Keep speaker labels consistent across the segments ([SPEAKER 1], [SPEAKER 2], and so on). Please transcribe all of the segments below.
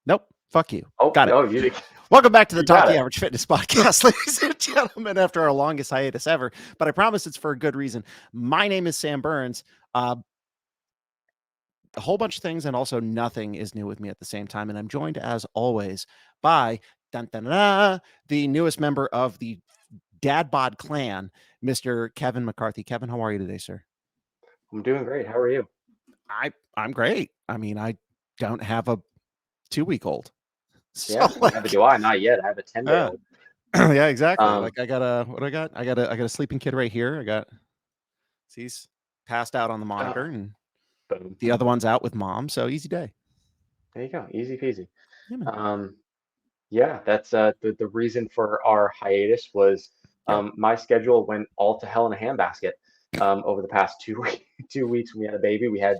[SPEAKER 1] Nope. Fuck you.
[SPEAKER 2] Oh,
[SPEAKER 1] Got it.
[SPEAKER 2] no, you
[SPEAKER 1] Welcome back to the
[SPEAKER 2] got
[SPEAKER 1] Talking
[SPEAKER 2] it.
[SPEAKER 1] Average Fitness Podcast, ladies and gentlemen, after our longest hiatus ever. But I promise it's for a good reason. My name is Sam Burns. A whole bunch of things and also nothing is new with me at the same time. And I'm joined, as always, by the newest member of the Dad Bod clan, Mr. Kevin McCarthy. Kevin, how are you today, sir?
[SPEAKER 2] I'm doing great. How are you?
[SPEAKER 1] I'm great. I mean, I don't have a 2-week-old. So,
[SPEAKER 2] Yeah, neither do I. Not yet. I have a 10-day-old.
[SPEAKER 1] Yeah, exactly.
[SPEAKER 2] Um,
[SPEAKER 1] Like I got a sleeping kid right here. He's passed out on the monitor and
[SPEAKER 2] boom.
[SPEAKER 1] the other one's out with mom. So easy day.
[SPEAKER 2] There you go. Easy peasy.
[SPEAKER 1] Yeah, man.
[SPEAKER 2] Yeah, that's the reason for our hiatus was
[SPEAKER 1] Yeah.
[SPEAKER 2] my schedule went all to hell in a handbasket over the past 2 weeks when we had a baby. We had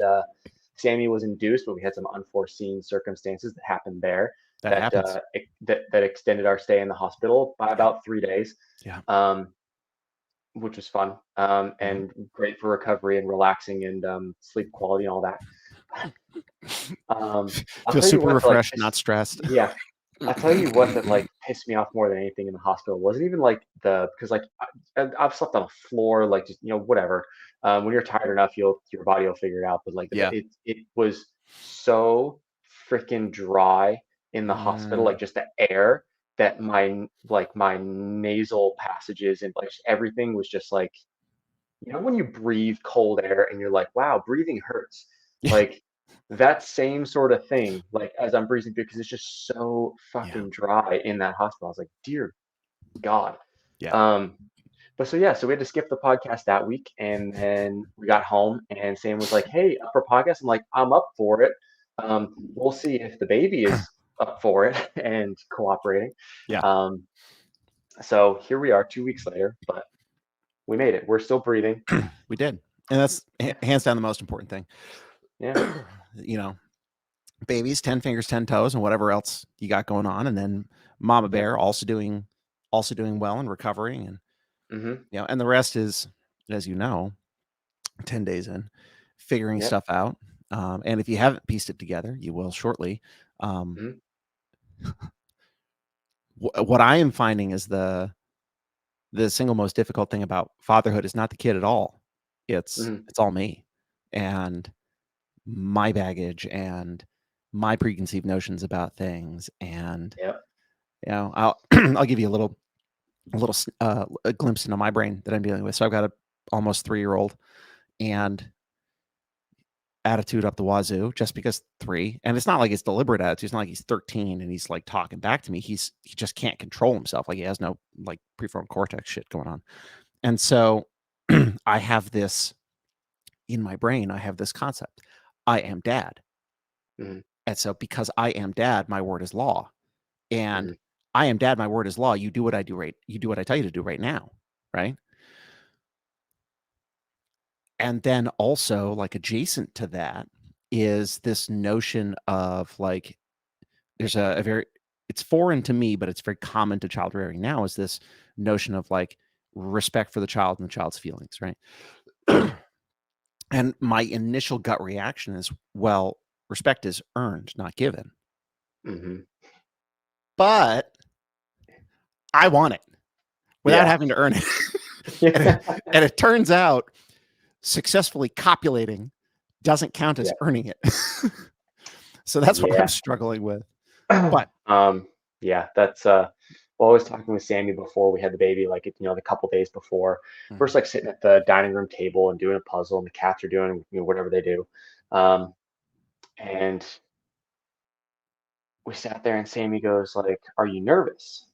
[SPEAKER 2] Sammy was induced, but we had some unforeseen circumstances that happened there
[SPEAKER 1] That happens.
[SPEAKER 2] that extended our stay in the hospital by about 3 days.
[SPEAKER 1] Yeah.
[SPEAKER 2] Which was fun and great for recovery and relaxing and sleep quality and all that. I'll
[SPEAKER 1] Feel
[SPEAKER 2] tell you
[SPEAKER 1] super
[SPEAKER 2] what,
[SPEAKER 1] refreshed, not stressed.
[SPEAKER 2] yeah, I'll tell you what that like pissed me off more than anything in the hospital wasn't even like because like I've slept on the floor, like just whatever. When you're tired enough, your body will figure it out. But like
[SPEAKER 1] Yeah.
[SPEAKER 2] it was so freaking dry in the hospital,
[SPEAKER 1] Mm,
[SPEAKER 2] like just the air that my nasal passages and like everything was just like when you breathe cold air and you're like, wow, breathing hurts.
[SPEAKER 1] yeah.
[SPEAKER 2] Like that same sort of thing, like as I'm breathing through, because it's just so
[SPEAKER 1] Yeah.
[SPEAKER 2] fucking dry in that hospital. I was like, dear God.
[SPEAKER 1] Yeah.
[SPEAKER 2] Um, but so yeah, so we had to skip the podcast that week, and then we got home, and Sam was like, "Hey, up for podcast?" I'm like, "I'm up for it. We'll see if the baby is up for it and cooperating."
[SPEAKER 1] Yeah.
[SPEAKER 2] Um, so here we are, 2 weeks later, but we made it. We're still breathing.
[SPEAKER 1] We did. And that's hands down the most important thing.
[SPEAKER 2] Yeah.
[SPEAKER 1] Babies, 10 fingers, 10 toes, and whatever else you got going on. And then Mama Bear also doing well and recovering. And and the rest is, as you know, 10 days in, figuring
[SPEAKER 2] Yep.
[SPEAKER 1] stuff out. And if you haven't pieced it together, you will shortly. What I am finding is the single most difficult thing about fatherhood is not the kid at all. It's all me and my baggage and my preconceived notions about things. And
[SPEAKER 2] Yep.
[SPEAKER 1] I'll I'll give you a glimpse into my brain that I'm dealing with. So I've got a almost 3-year-old and attitude up the wazoo just because 3, and it's not like it's deliberate attitude. It's not like he's 13 and he's like talking back to me. He just can't control himself. Like he has no like prefrontal cortex shit going on. And so I have this in my brain. I have this concept. I am dad. And so because I am dad, my word is law. And I am dad, my word is law. You do what I do right. You do what I tell you to do right now. Right. And then also, like, adjacent to that is this notion of like, there's a very, it's foreign to me, but it's very common to child rearing now, is this notion of like respect for the child and the child's feelings. Right. And my initial gut reaction is, well, respect is earned, not given. But I want it without having to earn it. and it turns out successfully copulating doesn't count as earning it. So that's what I'm struggling with. But
[SPEAKER 2] yeah, that's well, I was talking with Sammy before we had the baby, like the couple days before. First, like sitting at the dining room table and doing a puzzle, and the cats are doing whatever they do. And we sat there, and Sammy goes like, "Are you nervous?"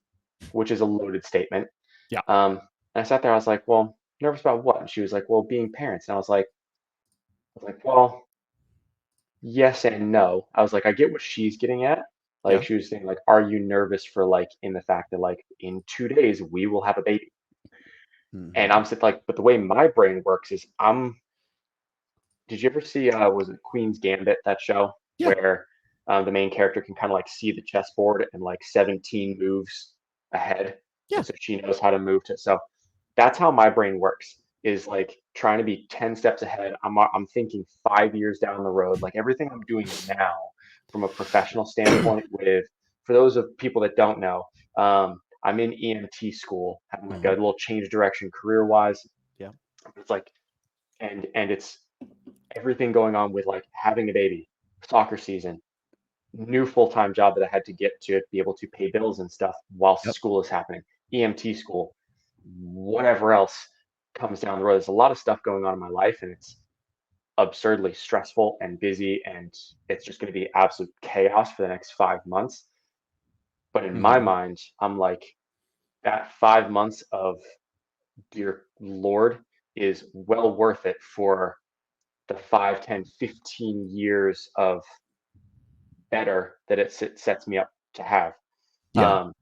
[SPEAKER 2] Which is a loaded statement.
[SPEAKER 1] yeah.
[SPEAKER 2] And I sat there, I was like, "Well, nervous about what?" And she was like, "Well, being parents." And I was like, "Well, yes and no." I was like, I get what she's getting at. Like
[SPEAKER 1] Yeah.
[SPEAKER 2] she was saying, like, are you nervous for like in the fact that like in 2 days we will have a baby? And I'm sitting like, but the way my brain works is did you ever see was it Queen's Gambit, that show
[SPEAKER 1] Yeah.
[SPEAKER 2] where the main character can kind of like see the chessboard and like 17 moves ahead.
[SPEAKER 1] Yeah.
[SPEAKER 2] And so she knows how to move to so that's how my brain works, is like trying to be 10 steps ahead. I'm thinking 5 years down the road, like everything I'm doing now from a professional standpoint. For those of people that don't know, I'm in EMT school, having like a
[SPEAKER 1] Mhm.
[SPEAKER 2] little change direction career wise.
[SPEAKER 1] Yeah.
[SPEAKER 2] It's like, and it's everything going on with like having a baby, soccer season, new full-time job that I had to get to be able to pay bills and stuff while
[SPEAKER 1] Yep.
[SPEAKER 2] school is happening, EMT school, whatever else comes down the road. There's a lot of stuff going on in my life, and it's absurdly stressful and busy, and it's just going to be absolute chaos for the next 5 months. But in my
[SPEAKER 1] Mhm.
[SPEAKER 2] mind, I'm like, that 5 months of dear Lord is well worth it for the 5, 10, 15 years of better that sets me up to have.
[SPEAKER 1] Yeah.
[SPEAKER 2] Um,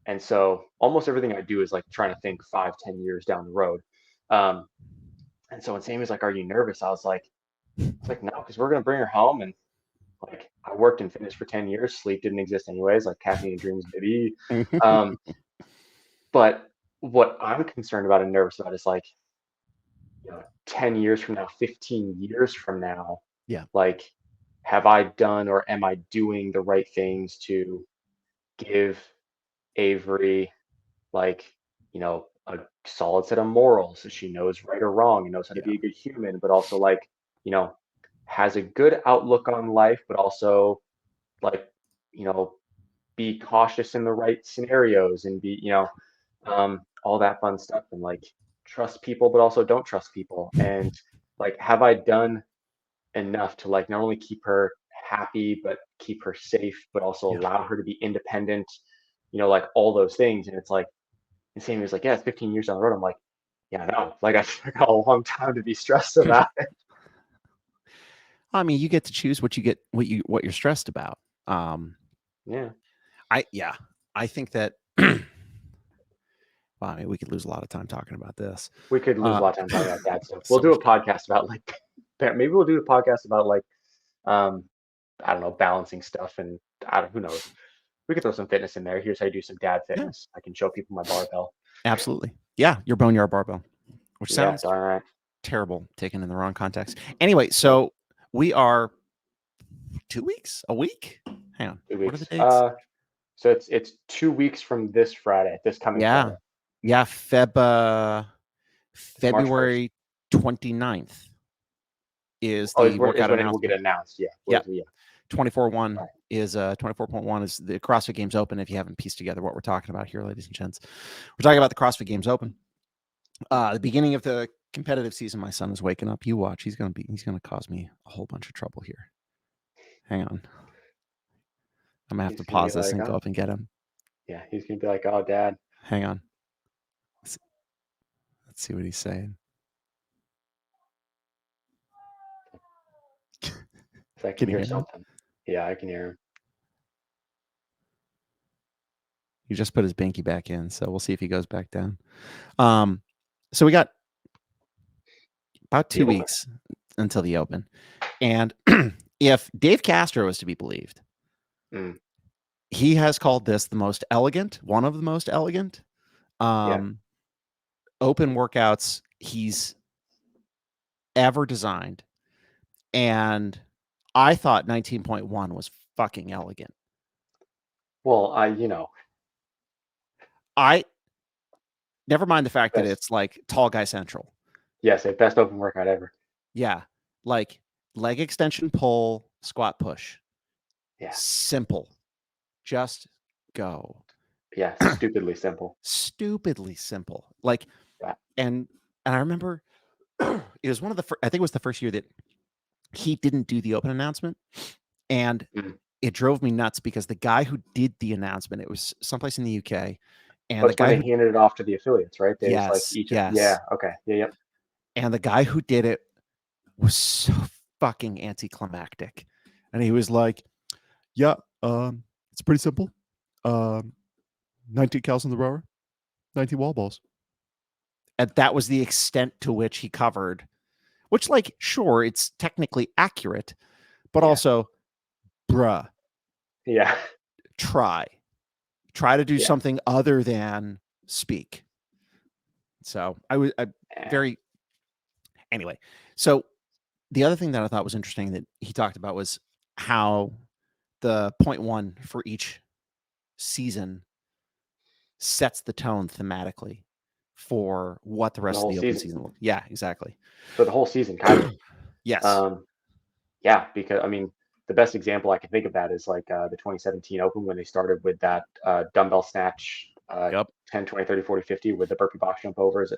[SPEAKER 2] and so almost everything I do is like trying to think 5, 10 years down the road. Um, and so when Sammy's like, "Are you nervous?" I was like, "No, because we're gonna bring her home." And like, I worked in fitness for 10 years. Sleep didn't exist anyways. Like, caffeine and dreams, baby. Um, but what I'm concerned about and nervous about is like, 10 years from now, 15 years from now,
[SPEAKER 1] Yeah.
[SPEAKER 2] like, have I done or am I doing the right things to give Avery, like, a solid set of morals so she knows right or wrong and knows how to
[SPEAKER 1] Yeah.
[SPEAKER 2] be a good human, but also like, you know, has a good outlook on life, but also like, you know, be cautious in the right scenarios and be, all that fun stuff, and like trust people, but also don't trust people. And like, have I done enough to like not only keep her happy, but keep her safe, but also
[SPEAKER 1] Yeah.
[SPEAKER 2] allow her to be independent, like all those things. And it's like, and Sammy was like, "Yeah, it's 15 years down the road." I'm like, "Yeah, I know. Like, I got a long time to be stressed about it."
[SPEAKER 1] I mean, you get to choose what you're stressed about. Um,
[SPEAKER 2] Yeah,
[SPEAKER 1] yeah, I think that. Well, I mean, we could lose a lot of time talking about this.
[SPEAKER 2] we could lose a
[SPEAKER 1] Uh,
[SPEAKER 2] lot of time talking about dad stuff. We'll
[SPEAKER 1] so
[SPEAKER 2] do
[SPEAKER 1] much.
[SPEAKER 2] a podcast about like, maybe we'll do a podcast about like, um, I don't know, balancing stuff, and I don't, who knows. We could throw some fitness in there. Here's how you do some dad
[SPEAKER 1] Yeah,
[SPEAKER 2] fitness. I can show people my barbell.
[SPEAKER 1] absolutely. Yeah, your boneyard barbell, which
[SPEAKER 2] Yeah,
[SPEAKER 1] sounds
[SPEAKER 2] darn right.
[SPEAKER 1] terrible taken in the wrong context. Anyway,
[SPEAKER 2] Nope.
[SPEAKER 1] so we are 2 weeks, a week. Hang on,
[SPEAKER 2] 2
[SPEAKER 1] what are the
[SPEAKER 2] weeks.
[SPEAKER 1] dates?
[SPEAKER 2] So it's 2 weeks from this Friday, this coming
[SPEAKER 1] Yeah,
[SPEAKER 2] Friday.
[SPEAKER 1] yeah,
[SPEAKER 2] It's March 1st.
[SPEAKER 1] February 29th is
[SPEAKER 2] Oh,
[SPEAKER 1] the
[SPEAKER 2] is
[SPEAKER 1] workout
[SPEAKER 2] when it will get
[SPEAKER 1] announcement.
[SPEAKER 2] announced. Yeah.
[SPEAKER 1] Yeah,
[SPEAKER 2] Yeah.
[SPEAKER 1] 24-1
[SPEAKER 2] Right.
[SPEAKER 1] is 24.1 is the CrossFit Games Open. If you haven't pieced together what we're talking about here, ladies and gents, we're talking about the CrossFit Games Open. The beginning of the competitive season. My son is waking up. You watch. He's gonna cause me a whole bunch of trouble here. Hang on. I'm gonna have
[SPEAKER 2] He's
[SPEAKER 1] to
[SPEAKER 2] gonna be
[SPEAKER 1] pause this
[SPEAKER 2] like,
[SPEAKER 1] and go
[SPEAKER 2] "Oh,
[SPEAKER 1] up and get him.
[SPEAKER 2] yeah." He's gonna be like, "Oh, Dad."
[SPEAKER 1] Hang on. Let's, let's see what he's saying.
[SPEAKER 2] So I can
[SPEAKER 1] Can you
[SPEAKER 2] hear
[SPEAKER 1] hear him?
[SPEAKER 2] something. Yeah, I can hear him.
[SPEAKER 1] He just put his binky back in, so we'll see if he goes back down. So we got about
[SPEAKER 2] The
[SPEAKER 1] 2
[SPEAKER 2] open.
[SPEAKER 1] weeks until the Open, and if Dave Castro is to be believed,
[SPEAKER 2] Mm,
[SPEAKER 1] he has called this one of the most elegant
[SPEAKER 2] yeah.
[SPEAKER 1] um, open workouts he's ever designed. And I thought 19.1 was fucking elegant.
[SPEAKER 2] Well,
[SPEAKER 1] I never mind the fact that
[SPEAKER 2] best.
[SPEAKER 1] it's like tall guy central.
[SPEAKER 2] Yes, best open workout ever.
[SPEAKER 1] Yeah. Like leg extension pull, squat push.
[SPEAKER 2] Yeah.
[SPEAKER 1] Simple. Just go.
[SPEAKER 2] Yeah. Stupidly simple.
[SPEAKER 1] Stupidly simple. Like,
[SPEAKER 2] Yeah.
[SPEAKER 1] and I remember it was I think it was the first year that he didn't do the Open announcement. And
[SPEAKER 2] Mm.
[SPEAKER 1] it drove me nuts because the guy who did the announcement, it was someplace in the UK.
[SPEAKER 2] Oh,
[SPEAKER 1] And the
[SPEAKER 2] it's when
[SPEAKER 1] guy
[SPEAKER 2] they
[SPEAKER 1] who,
[SPEAKER 2] handed it off to the affiliates, right? They just like
[SPEAKER 1] yes,
[SPEAKER 2] each. Yeah.
[SPEAKER 1] yes.
[SPEAKER 2] Okay. Yeah. Yep.
[SPEAKER 1] And the guy who did it was so fucking anticlimactic. And he was like, yeah, it's pretty simple. 19 cows in the rower, 19 wall balls. And that was the extent to which he covered, which, like, sure, it's technically accurate, but
[SPEAKER 2] Yeah.
[SPEAKER 1] also, bruh,
[SPEAKER 2] Yeah.
[SPEAKER 1] try to do
[SPEAKER 2] Yeah.
[SPEAKER 1] something other than speak. So I
[SPEAKER 2] Eh,
[SPEAKER 1] very, anyway. So the other thing that I thought was interesting that he talked about was how the point one for each season sets the tone thematically for what the
[SPEAKER 2] for the
[SPEAKER 1] rest of
[SPEAKER 2] whole
[SPEAKER 1] the open
[SPEAKER 2] season.
[SPEAKER 1] season looks. Yeah, exactly.
[SPEAKER 2] For the whole season, kind of.
[SPEAKER 1] Yes.
[SPEAKER 2] Yeah, because I mean, the best example I can think of that is like the 2017 Open when they started with that dumbbell snatch,
[SPEAKER 1] Yep.
[SPEAKER 2] 10, 20, 30, 40, 50 with the burpee box jump overs.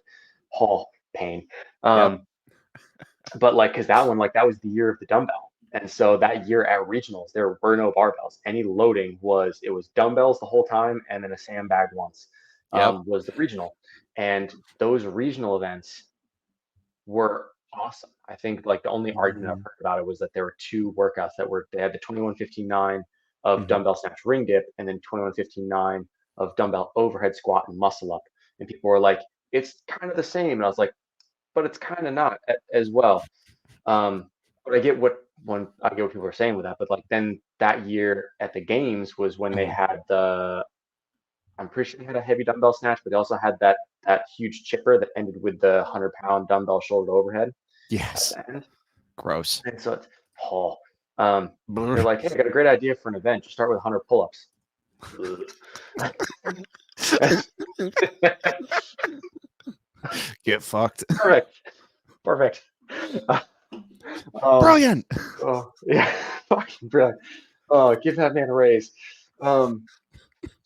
[SPEAKER 2] Oh, pain.
[SPEAKER 1] Yep.
[SPEAKER 2] But like, because that one, like, that was the year of the dumbbell. And so that year at regionals, there were no barbells. Any loading it was dumbbells the whole time and then a sandbag once
[SPEAKER 1] Yep.
[SPEAKER 2] was the regional. And those regional events were awesome. I think like the only argument I've
[SPEAKER 1] Mhm.
[SPEAKER 2] heard about it was that there were two workouts they had the 21:59 of
[SPEAKER 1] Mhm.
[SPEAKER 2] dumbbell snatch ring dip and then 21:59 of dumbbell overhead squat and muscle up. And people were like, it's kind of the same. And I was like, but it's kind of not as well. But I get what people are saying with that. But like then that year at the games was when they
[SPEAKER 1] Mhm.
[SPEAKER 2] had I'm pretty sure they had a heavy dumbbell snatch, but they also had that huge chipper that ended with the 100-pound dumbbell shoulder to overhead at
[SPEAKER 1] Yes.
[SPEAKER 2] the end.
[SPEAKER 1] Gross.
[SPEAKER 2] And so it's oh, they're like, hey, I got a great idea for an event. Just start with 100 pull-ups.
[SPEAKER 1] Get fucked.
[SPEAKER 2] Perfect, perfect. Um,
[SPEAKER 1] Brilliant.
[SPEAKER 2] oh yeah, fucking brilliant. Oh, give that man a raise. Um,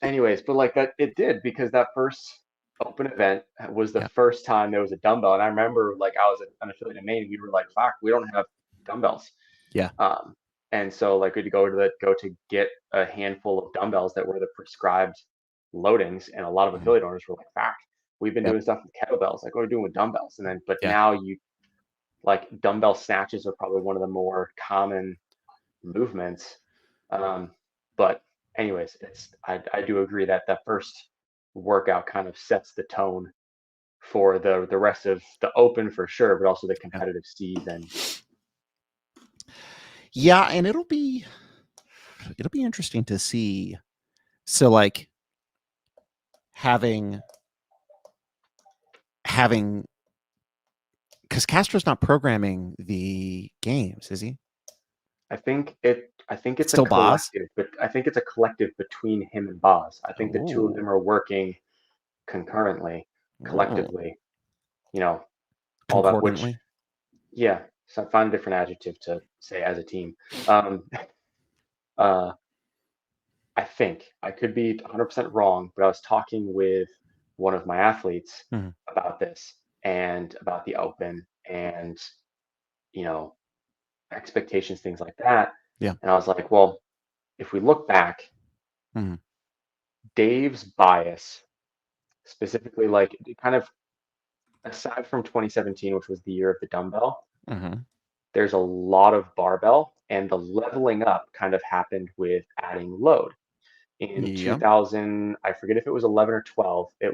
[SPEAKER 2] anyways, but like that, it did because that first open event was the
[SPEAKER 1] Yeah.
[SPEAKER 2] first time there was a dumbbell, and I remember like I was an affiliate in Maine. We were like, "Fuck, we don't have dumbbells."
[SPEAKER 1] Yeah.
[SPEAKER 2] Um, and so like we'd go to get a handful of dumbbells that were the prescribed loadings, and a lot of
[SPEAKER 1] Mhm.
[SPEAKER 2] affiliate owners were like, "Fuck, we've been
[SPEAKER 1] Yep.
[SPEAKER 2] doing stuff with kettlebells. Like, what are we doing with dumbbells?" And then, but
[SPEAKER 1] Yeah.
[SPEAKER 2] now like dumbbell snatches are probably one of the more common movements. Um, but anyways, I do agree that that first workout kind of sets the tone for the rest of the open for sure, but also the
[SPEAKER 1] Yeah.
[SPEAKER 2] competitive season.
[SPEAKER 1] Yeah, and it'll be interesting to see. So like having having because Castro's not programming the games, is he?
[SPEAKER 2] I think it's a
[SPEAKER 1] Still Boz?
[SPEAKER 2] collective, but I think it's a collective between him and Boz. I think the two of
[SPEAKER 1] Oh.
[SPEAKER 2] them are working concurrently,
[SPEAKER 1] Oh.
[SPEAKER 2] collectively, you know, all about which,
[SPEAKER 1] Concordantly.
[SPEAKER 2] yeah, so I find a different adjective to say as a team. Um, uh, I think I could be 100% wrong, but I was talking with one of my athletes
[SPEAKER 1] Mhm.
[SPEAKER 2] about this and about the open and, you know, expectations, things like that.
[SPEAKER 1] Yeah.
[SPEAKER 2] And I was like, well, if we look back,
[SPEAKER 1] Mhm.
[SPEAKER 2] Dave's bias, specifically, like kind of aside from 2017, which was the year of the dumbbell,
[SPEAKER 1] Mhm.
[SPEAKER 2] there's a lot of barbell, and the leveling up kind of happened with adding load. In
[SPEAKER 1] Yeah.
[SPEAKER 2] 2000, I forget if it was 11 or 12. I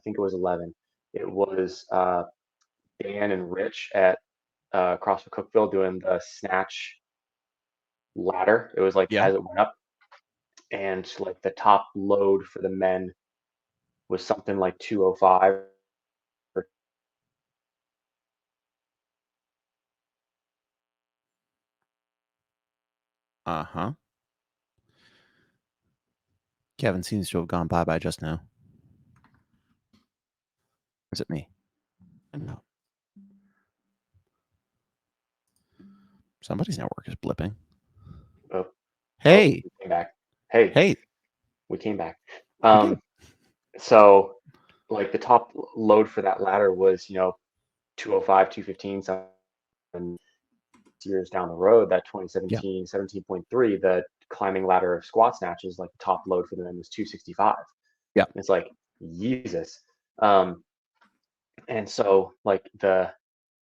[SPEAKER 2] think it was 11. It was Dan and Rich at CrossFit Cookville doing the snatch ladder. It was like
[SPEAKER 1] Yeah.
[SPEAKER 2] as it went up, and like the top load for the men was something like 205 or
[SPEAKER 1] Uh-huh. Kevin seems to have gone bye-bye just now. Or is it me? No. Somebody's network is blipping.
[SPEAKER 2] oh, oh,
[SPEAKER 1] Hey.
[SPEAKER 2] we came back. Hey,
[SPEAKER 1] Hey,
[SPEAKER 2] we came back.
[SPEAKER 1] we did.
[SPEAKER 2] So like the top load for that ladder was 205, 215, some years down the road, that
[SPEAKER 1] Yeah.
[SPEAKER 2] 2017, 17.3, the climbing ladder of squat snatches, like the top load for them was 265.
[SPEAKER 1] Yeah.
[SPEAKER 2] And it's like, Jesus. Um, and so like the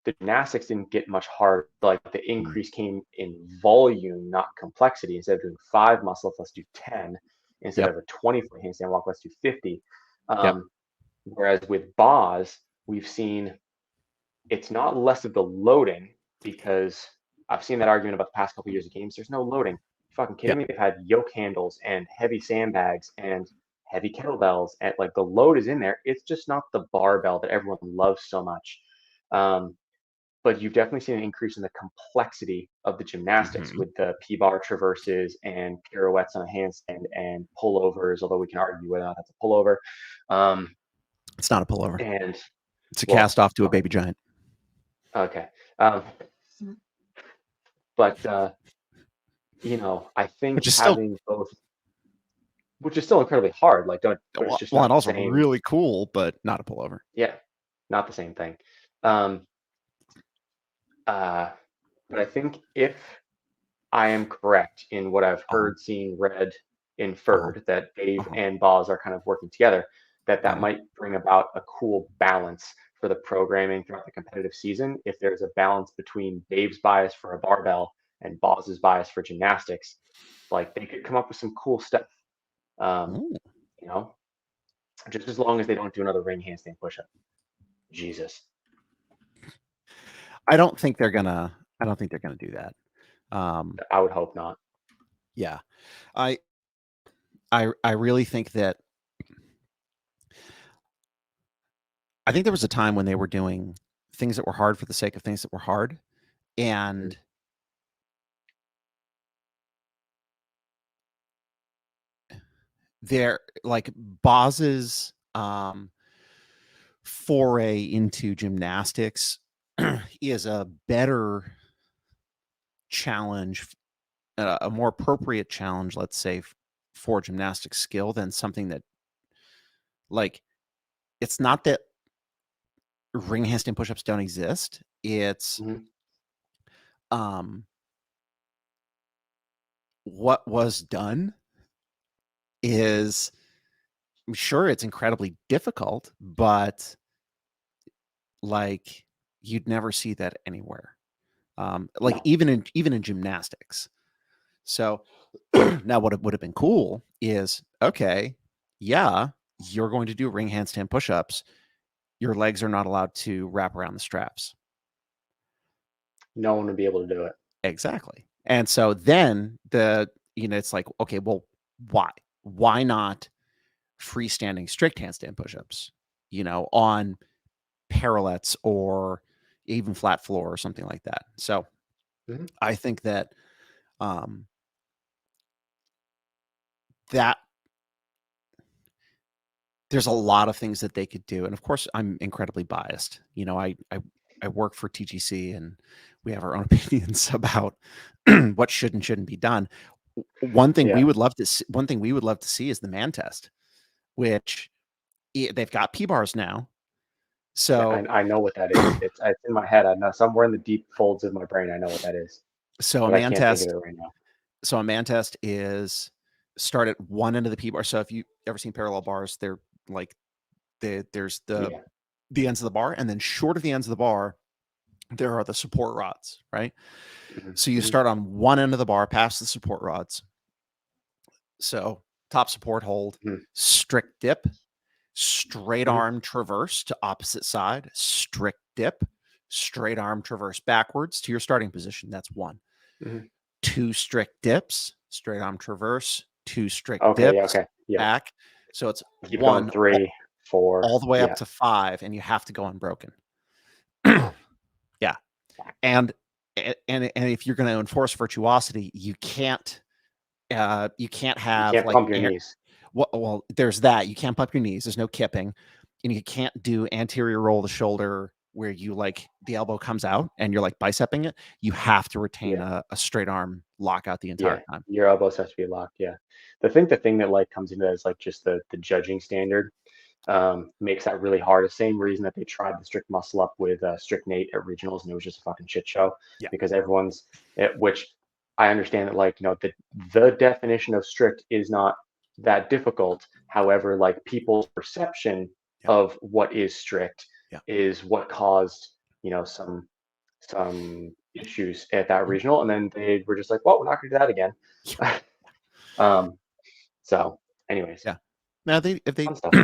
[SPEAKER 2] gymnastics didn't get much harder. Like the
[SPEAKER 1] Mhm.
[SPEAKER 2] increase came in volume, not complexity. Instead of doing 5 muscle ups, let's do 10. Instead
[SPEAKER 1] Yep.
[SPEAKER 2] of a 20-foot handstand walk, let's do 50.
[SPEAKER 1] Yep.
[SPEAKER 2] Whereas with Boz, we've seen it's not less of the loading because I've seen that argument about the past couple of years of games. There's no loading. You fucking
[SPEAKER 1] Yeah.
[SPEAKER 2] kidding me? They've had yoke handles and heavy sandbags and heavy kettlebells, and like the load is in there. It's just not the barbell that everyone loves so much. Um, but you've definitely seen an increase in the complexity of the gymnastics
[SPEAKER 1] Mhm.
[SPEAKER 2] with the P-bar traverses and pirouettes on a handstand and pullovers, although we can argue whether or not that's a pullover. Um,
[SPEAKER 1] It's not a pullover.
[SPEAKER 2] and
[SPEAKER 1] It's a
[SPEAKER 2] well,
[SPEAKER 1] cast off to a
[SPEAKER 2] okay,
[SPEAKER 1] baby giant,
[SPEAKER 2] okay. Um, but I think
[SPEAKER 1] which is still
[SPEAKER 2] having both, which is still incredibly hard, like don't, but it's just
[SPEAKER 1] well,
[SPEAKER 2] not
[SPEAKER 1] and
[SPEAKER 2] the
[SPEAKER 1] also
[SPEAKER 2] same.
[SPEAKER 1] really cool, but not a pullover.
[SPEAKER 2] Yeah, not the same thing. Um, uh, but I think if I am correct in what I've
[SPEAKER 1] Uh-huh.
[SPEAKER 2] heard, seen, read,
[SPEAKER 1] Uh-huh.
[SPEAKER 2] inferred, that Dave
[SPEAKER 1] Uh-huh.
[SPEAKER 2] and Boz are kind of working together, that
[SPEAKER 1] Uh-huh.
[SPEAKER 2] might bring about a cool balance for the programming throughout the competitive season. If there's a balance between Dave's bias for a barbell and Boz's bias for gymnastics, like they could come up with some cool stuff. Um,
[SPEAKER 1] Ooh.
[SPEAKER 2] you know, just as long as they don't do another ring handstand push-up. Jesus,
[SPEAKER 1] I don't think they're gonna do that. Um,
[SPEAKER 2] I would hope not.
[SPEAKER 1] yeah. I I really think that I think there was a time when they were doing things that were hard for the sake of things that were hard,
[SPEAKER 2] Mhm,
[SPEAKER 1] and they're like Boz's foray into gymnastics is a better challenge, a more appropriate challenge, let's say, for gymnastic skill than something that like it's not that ring handstand push-ups don't exist. It's
[SPEAKER 2] mhm.
[SPEAKER 1] um what was done is I'm sure it's incredibly difficult, but like you'd never see that anywhere. Like
[SPEAKER 2] No,
[SPEAKER 1] even in gymnastics. So now what would have been cool is okay, yeah, you're going to do ring handstand push-ups. Your legs are not allowed to wrap around the straps.
[SPEAKER 2] no one would be able to do it.
[SPEAKER 1] Exactly. And so then it's like, okay, well, why? Why not freestanding strict handstand push-ups, on parallettes or even flat floor or something like that. So
[SPEAKER 2] Mhm.
[SPEAKER 1] I think that um, that there's a lot of things that they could do, and of course, I'm incredibly biased. I work for TGC, and we have our own opinions about what should and shouldn't be done.
[SPEAKER 2] Yeah.
[SPEAKER 1] One thing we would love to see is the man test, which they've got P bars now.
[SPEAKER 2] Yeah,
[SPEAKER 1] So
[SPEAKER 2] I know what that is. It's in my head. I know somewhere in the deep folds of my brain. I know what that is,
[SPEAKER 1] so a
[SPEAKER 2] but I
[SPEAKER 1] man
[SPEAKER 2] can't think of
[SPEAKER 1] test
[SPEAKER 2] it right now.
[SPEAKER 1] so a man test is start at one end of the P bar. So if you ever seen parallel bars, they're like there's
[SPEAKER 2] Yeah.
[SPEAKER 1] the ends of the bar, and then short of the ends of the bar, there are the support rods, right?
[SPEAKER 2] Mhm,
[SPEAKER 1] So you
[SPEAKER 2] mhm,
[SPEAKER 1] start on one end of the bar, past the support rods. So top support hold,
[SPEAKER 2] mhm,
[SPEAKER 1] strict dip, straight
[SPEAKER 2] mhm,
[SPEAKER 1] arm traverse to opposite side, strict dip, straight arm traverse backwards to your starting position. That's one.
[SPEAKER 2] mhm.
[SPEAKER 1] Two strict dips, straight arm traverse, two strict
[SPEAKER 2] Okay. Yeah.
[SPEAKER 1] dips,
[SPEAKER 2] Okay. Yep.
[SPEAKER 1] back. So it's
[SPEAKER 2] Keep going.
[SPEAKER 1] one
[SPEAKER 2] Three, four.
[SPEAKER 1] all the way up
[SPEAKER 2] Yeah.
[SPEAKER 1] to five, and you have to go unbroken.
[SPEAKER 2] Oh,
[SPEAKER 1] Yeah.
[SPEAKER 2] fuck.
[SPEAKER 1] And and if you're going to enforce virtuosity, you can't
[SPEAKER 2] You
[SPEAKER 1] have
[SPEAKER 2] can't
[SPEAKER 1] like
[SPEAKER 2] pump your knees.
[SPEAKER 1] well, there's that. You can't pump your knees. There's no kipping, and you can't do anterior roll the shoulder where you like the elbow comes out and you're like bicepping it. You have to retain
[SPEAKER 2] Yeah.
[SPEAKER 1] a straight arm lockout the
[SPEAKER 2] Yeah.
[SPEAKER 1] entire time.
[SPEAKER 2] Your elbows have to be locked. Yeah. The thing that like comes into that is like just the judging standard makes that really hard. The same reason that they tried the strict muscle up with strict Nate at regionals, and it was just a fucking shit show
[SPEAKER 1] Yeah.
[SPEAKER 2] because which I understand that like the definition of strict is not that difficult. However, like people's perception
[SPEAKER 1] Yeah.
[SPEAKER 2] of what is strict
[SPEAKER 1] Yeah.
[SPEAKER 2] is what caused some issues at that
[SPEAKER 1] Mhm.
[SPEAKER 2] regional, and then they were just like, well, we're not going to do that again.
[SPEAKER 1] Yeah.
[SPEAKER 2] um, so, anyways,
[SPEAKER 1] Yeah. Now they if they
[SPEAKER 2] fun stuff.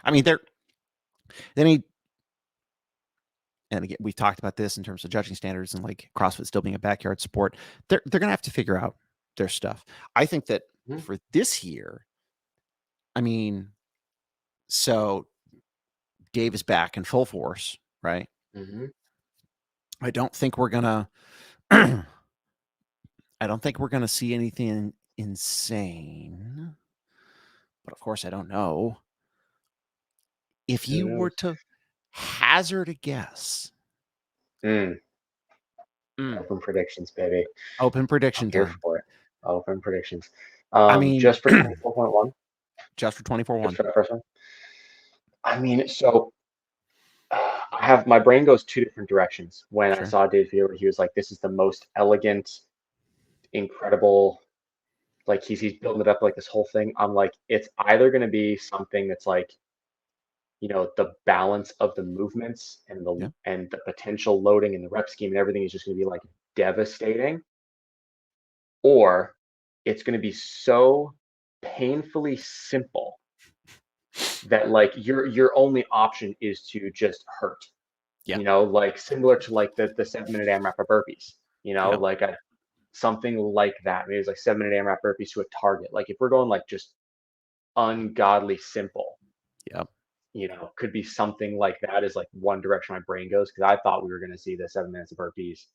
[SPEAKER 1] I mean they need and again we've talked about this in terms of judging standards and like CrossFit still being a backyard sport. They're gonna have to figure out their stuff. I think that
[SPEAKER 2] Mhm,
[SPEAKER 1] for this year, I mean, so Dave is back in full force, right?
[SPEAKER 2] mhm,
[SPEAKER 1] I don't think we're gonna I don't think we're gonna see anything insane. But of course I don't know. If
[SPEAKER 2] Who
[SPEAKER 1] you were
[SPEAKER 2] knows?
[SPEAKER 1] to hazard a guess,
[SPEAKER 2] Mm,
[SPEAKER 1] mm,
[SPEAKER 2] open predictions, baby.
[SPEAKER 1] open
[SPEAKER 2] I'm
[SPEAKER 1] prediction
[SPEAKER 2] here
[SPEAKER 1] time.
[SPEAKER 2] for it. Open predictions.
[SPEAKER 1] I mean,
[SPEAKER 2] Just for 24.1,
[SPEAKER 1] just for 24
[SPEAKER 2] just
[SPEAKER 1] 1.
[SPEAKER 2] for that first one. I mean, so I have my brain goes two different directions. When I
[SPEAKER 1] Sure.
[SPEAKER 2] saw Dave's video, he was like, "This is the most elegant, incredible." Like he's building it up like this whole thing. I'm like, it's either going to be something that's like, the balance of the movements
[SPEAKER 1] Yeah.
[SPEAKER 2] and the potential loading and the rep scheme and everything is just going to be like devastating, or it's going to be so painfully simple that like your only option is to just hurt.
[SPEAKER 1] Yeah.
[SPEAKER 2] Like similar to like the 7 minute AMRAP of burpees.
[SPEAKER 1] Yep.
[SPEAKER 2] Like something like that. Maybe it's like 7 minute AMRAP burpees to a target. Like if we're going like just ungodly simple,
[SPEAKER 1] Yep.
[SPEAKER 2] could be something like that is like one direction my brain goes because I thought we were going to see the 7 minutes of burpees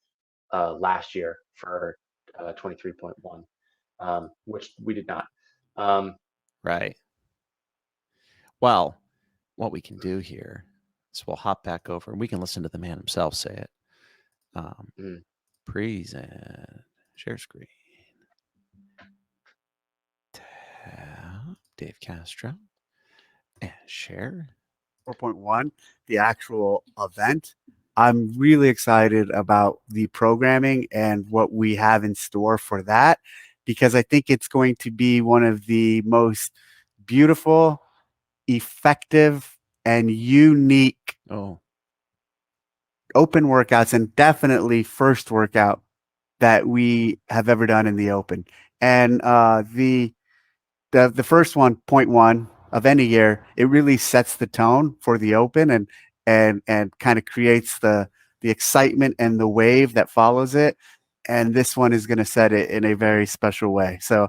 [SPEAKER 2] last year for 23.1, which we did not. Um,
[SPEAKER 1] Right. Well, what we can do here is we'll hop back over and we can listen to the man himself say it.
[SPEAKER 2] mm,
[SPEAKER 1] Present. Share screen. Tap Dave Castro and share.
[SPEAKER 3] 4.1, the actual event. I'm really excited about the programming and what we have in store for that because I think it's going to be one of the most beautiful, effective, and unique
[SPEAKER 1] Oh,
[SPEAKER 3] open workouts, and definitely first workout that we have ever done in the open. And the first one, point one of any year, it really sets the tone for the open and kind of creates the excitement and the wave that follows it. And this one is going to set it in a very special way. So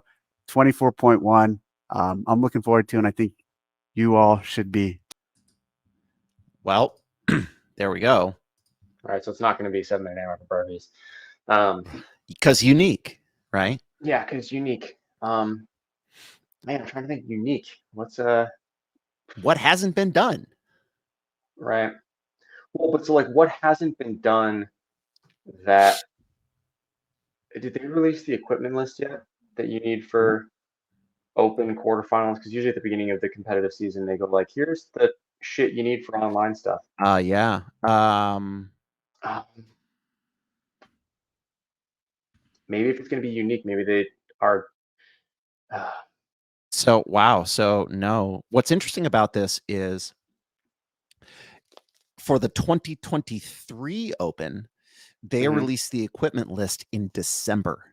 [SPEAKER 3] 24.1, I'm looking forward to, and I think you all should be.
[SPEAKER 1] well, there we go.
[SPEAKER 2] all right, so it's not going to be 7 minute AMRAP burpees. Um,
[SPEAKER 1] Because unique, right?
[SPEAKER 2] yeah, because it's unique. Man, I'm trying to think unique. What's
[SPEAKER 1] What hasn't been done?
[SPEAKER 2] right? Well, but so like, what hasn't been done that did they release the equipment list yet that you need for open quarterfinals? Because usually at the beginning of the competitive season, they go like, "Here's the shit you need for online stuff."
[SPEAKER 1] Yeah.
[SPEAKER 2] Um, maybe if it's going to be unique, maybe they are. Uh,
[SPEAKER 1] So wow. So no. What's interesting about this is for the 2023 Open, they
[SPEAKER 2] mhm,
[SPEAKER 1] released the equipment list in December.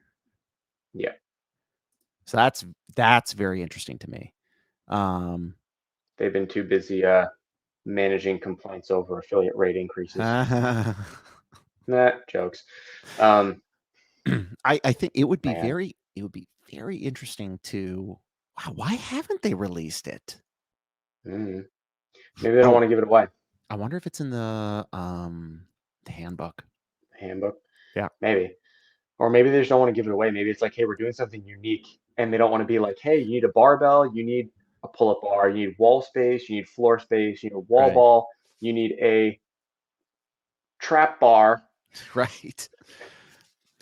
[SPEAKER 2] yeah,
[SPEAKER 1] So that's very interesting to me. Um,
[SPEAKER 2] they've been too busy managing complaints over affiliate rate increases. Nah, jokes. Um,
[SPEAKER 1] I think it would be
[SPEAKER 2] man,
[SPEAKER 1] very interesting to wow, why haven't they released it?
[SPEAKER 2] mm, maybe they don't
[SPEAKER 1] Oh,
[SPEAKER 2] want to give it away.
[SPEAKER 1] I wonder if it's in the handbook.
[SPEAKER 2] Handbook,
[SPEAKER 1] Yeah.
[SPEAKER 2] maybe. Or maybe they just don't want to give it away. Maybe it's like, hey, we're doing something unique, and they don't want to be like, hey, you need a barbell, you need a pull-up bar, you need wall space, you need floor space, you need a wall
[SPEAKER 1] Right.
[SPEAKER 2] ball, you need a trap bar,
[SPEAKER 1] Right.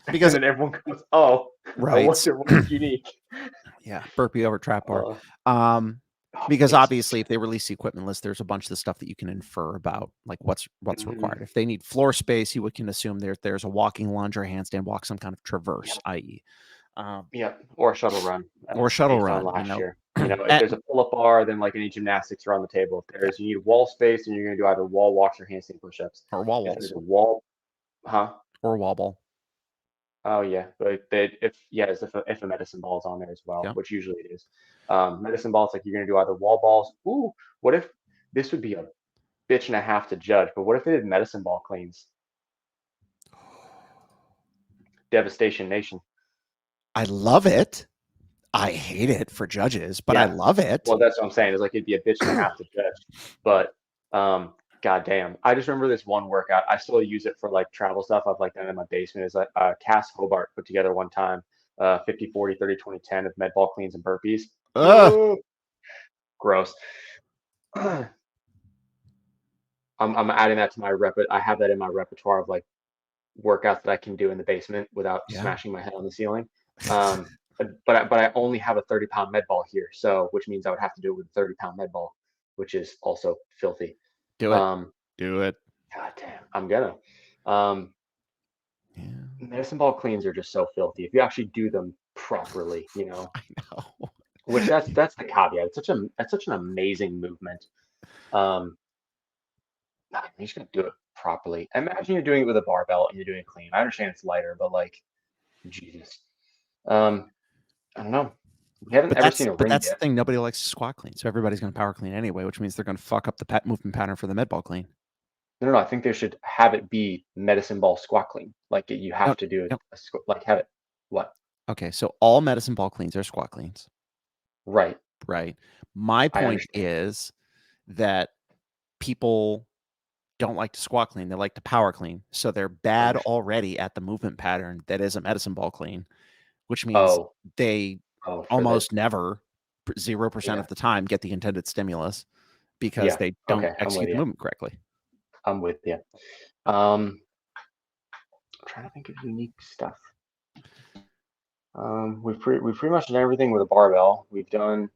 [SPEAKER 2] and
[SPEAKER 1] Because
[SPEAKER 2] then everyone goes, oh, I
[SPEAKER 1] right.
[SPEAKER 2] wonder what's unique.
[SPEAKER 1] Yeah, burpee over trap bar.
[SPEAKER 2] Uh,
[SPEAKER 1] Um,
[SPEAKER 2] oh,
[SPEAKER 1] because
[SPEAKER 2] basic.
[SPEAKER 1] obviously if they release the equipment list, there's a bunch of the stuff that you can infer about like what's
[SPEAKER 2] Mhm.
[SPEAKER 1] required. If they need floor space, you can assume there's a walking lunge or a handstand walk, some kind of traverse,
[SPEAKER 2] Yep,
[SPEAKER 1] i.e. Um,
[SPEAKER 2] yep, or a shuttle run,
[SPEAKER 1] or shuttle
[SPEAKER 2] based on
[SPEAKER 1] run,
[SPEAKER 2] last year. If
[SPEAKER 1] Eh,
[SPEAKER 2] there's a pull-up bar, then like any gymnastics are on the table. If
[SPEAKER 1] yeah,
[SPEAKER 2] there's you need wall space, then you're going to do either wall walks or handstand push-ups.
[SPEAKER 1] or wall
[SPEAKER 2] If there's
[SPEAKER 1] walls
[SPEAKER 2] a wall, huh?
[SPEAKER 1] or wobble.
[SPEAKER 2] Oh yeah, but if a medicine ball is on there as well,
[SPEAKER 1] Yeah.
[SPEAKER 2] which usually it is. Medicine balls like you're gonna do either wall balls. Ooh, what if this would be a bitch and a half to judge? But what if they did medicine ball cleans? Devastation Nation.
[SPEAKER 1] I love it. I hate it for judges, but I
[SPEAKER 2] Yeah.
[SPEAKER 1] love it.
[SPEAKER 2] Well, that's what I'm saying. Is like it'd be a bitch and a half to judge, but God damn. I just remember this one workout. I still use it for like travel stuff. I've like done it in my basement. Is like Cass Hobart put together one time 50, 40, 30, 20, 10 of med ball cleans and burpees.
[SPEAKER 1] Ugh.
[SPEAKER 2] Woo! Gross. I'm adding that to my I have that in my repertoire of like workouts that I can do in the basement without
[SPEAKER 1] Yeah.
[SPEAKER 2] smashing my head on the ceiling. But I only have a 30-pound med ball here, so which means I would have to do it with a 30-pound med ball, which is also filthy.
[SPEAKER 1] Do it. Do it.
[SPEAKER 2] God damn, I'm gonna. Um,
[SPEAKER 1] Yeah.
[SPEAKER 2] Medicine ball cleans are just so filthy if you actually do them properly, you know.
[SPEAKER 1] I know.
[SPEAKER 2] Which that's the caveat. It's such an amazing movement. You just gotta do it properly. Imagine you're doing it with a barbell and you're doing it clean. I understand it's lighter, but like, Jesus. I don't know. We haven't ever seen a ring
[SPEAKER 1] that's the
[SPEAKER 2] yet.
[SPEAKER 1] thing. Nobody likes to squat clean, so everybody's going to power clean anyway, which means they're going to fuck up the movement pattern for the med ball clean.
[SPEAKER 2] No, I think they should have it be medicine ball squat clean. Like you have to do it.
[SPEAKER 1] Nope.
[SPEAKER 2] Like have it. What?
[SPEAKER 1] Okay, so all medicine ball cleans are squat cleans.
[SPEAKER 2] Right.
[SPEAKER 1] Right. My point
[SPEAKER 2] understand.
[SPEAKER 1] is that people don't like to squat clean. They like to power clean. So they're bad
[SPEAKER 2] Understand.
[SPEAKER 1] already at the movement pattern that is a medicine ball clean, which means
[SPEAKER 2] Oh,
[SPEAKER 1] they
[SPEAKER 2] for
[SPEAKER 1] almost never, 0%
[SPEAKER 2] Yeah.
[SPEAKER 1] of the time, get the intended stimulus because
[SPEAKER 2] Yeah.
[SPEAKER 1] they don't
[SPEAKER 2] Okay, I'm with
[SPEAKER 1] execute the
[SPEAKER 2] you.
[SPEAKER 1] movement correctly.
[SPEAKER 2] I'm with you. I'm trying to think of unique stuff. We've pretty much done everything with a barbell. We've done.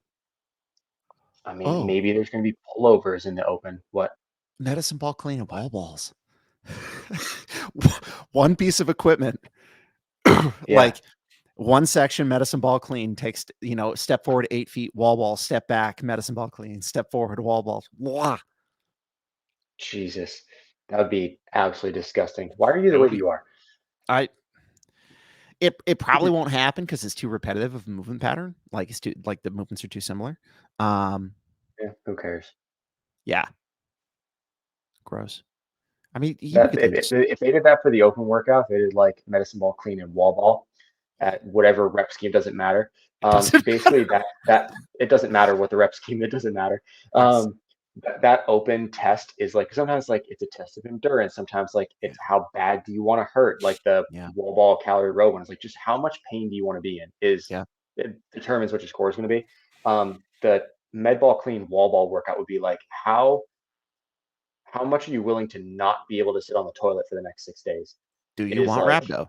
[SPEAKER 2] I mean,
[SPEAKER 1] Oh,
[SPEAKER 2] maybe there's going to be pullovers in the open. What?
[SPEAKER 1] medicine ball clean and wall balls. One piece of equipment,
[SPEAKER 2] Yeah.
[SPEAKER 1] like one section, medicine ball clean takes, step forward 8 feet, wall ball, step back, medicine ball clean, step forward, wall ball. Blah.
[SPEAKER 2] Jesus, that would be absolutely disgusting. Why are you
[SPEAKER 1] It
[SPEAKER 2] the
[SPEAKER 1] would
[SPEAKER 2] way
[SPEAKER 1] be,
[SPEAKER 2] you are?
[SPEAKER 1] it probably won't happen because it's too repetitive of a movement pattern. Like the movements are too similar.
[SPEAKER 2] Yeah, who cares?
[SPEAKER 1] Yeah. Gross. I mean, you
[SPEAKER 2] That
[SPEAKER 1] could think
[SPEAKER 2] if they did that for the open workout, they did like medicine ball clean and wall ball at whatever rep scheme, doesn't matter.
[SPEAKER 1] doesn't
[SPEAKER 2] Basically that it doesn't matter what the rep scheme, it doesn't matter.
[SPEAKER 1] Yes.
[SPEAKER 2] That open test is like sometimes like it's a test of endurance. Sometimes like it's how bad do you want to hurt? Like the
[SPEAKER 1] Yeah.
[SPEAKER 2] wall ball calorie row one is like just how much pain do you want to be in it determines what your score is going to be. The med ball clean wall ball workout would be like how much are you willing to not be able to sit on the toilet for the next 6 days?
[SPEAKER 1] Do
[SPEAKER 2] It
[SPEAKER 1] you
[SPEAKER 2] is
[SPEAKER 1] want
[SPEAKER 2] like,
[SPEAKER 1] rhabdo?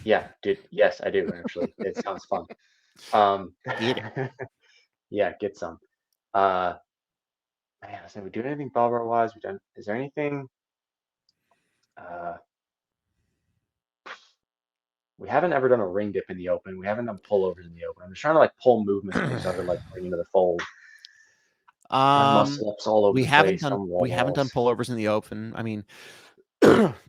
[SPEAKER 2] yeah, dude. Yes, I do actually. It sounds fun.
[SPEAKER 1] Get it.
[SPEAKER 2] Yeah, get some. Man, so we do anything barbell wise? We done? Is there anything? We haven't ever done a ring dip in the open. We haven't done pullovers in the open. I'm just trying to like pull movements that we started like bring into the fold. Muscle ups all over
[SPEAKER 1] We
[SPEAKER 2] the
[SPEAKER 1] haven't
[SPEAKER 2] place.
[SPEAKER 1] done
[SPEAKER 2] Some wall balls.
[SPEAKER 1] pullovers in the open. I mean,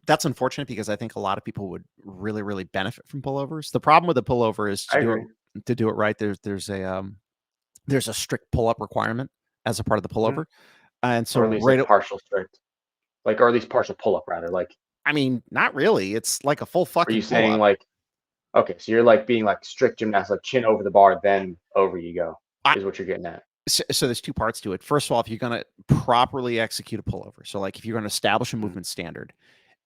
[SPEAKER 1] that's unfortunate because I think a lot of people would really, really benefit from pullovers. The problem with a pullover is
[SPEAKER 2] I agree.
[SPEAKER 1] to do it right. There's a strict pull up requirement as a part of the pullover, and so
[SPEAKER 2] Or at least a partial strict, like, or at least partial pull up rather. Like,
[SPEAKER 1] I mean, not really. It's like a full
[SPEAKER 2] are you
[SPEAKER 1] fucking pull
[SPEAKER 2] saying
[SPEAKER 1] up.
[SPEAKER 2] like, okay, so you're like being like strict gymnast, like chin over the bar, then over you go, is what you're getting at.
[SPEAKER 1] So there's two parts to it. First of all, if you're going to properly execute a pullover, so like if you're going to establish a movement standard,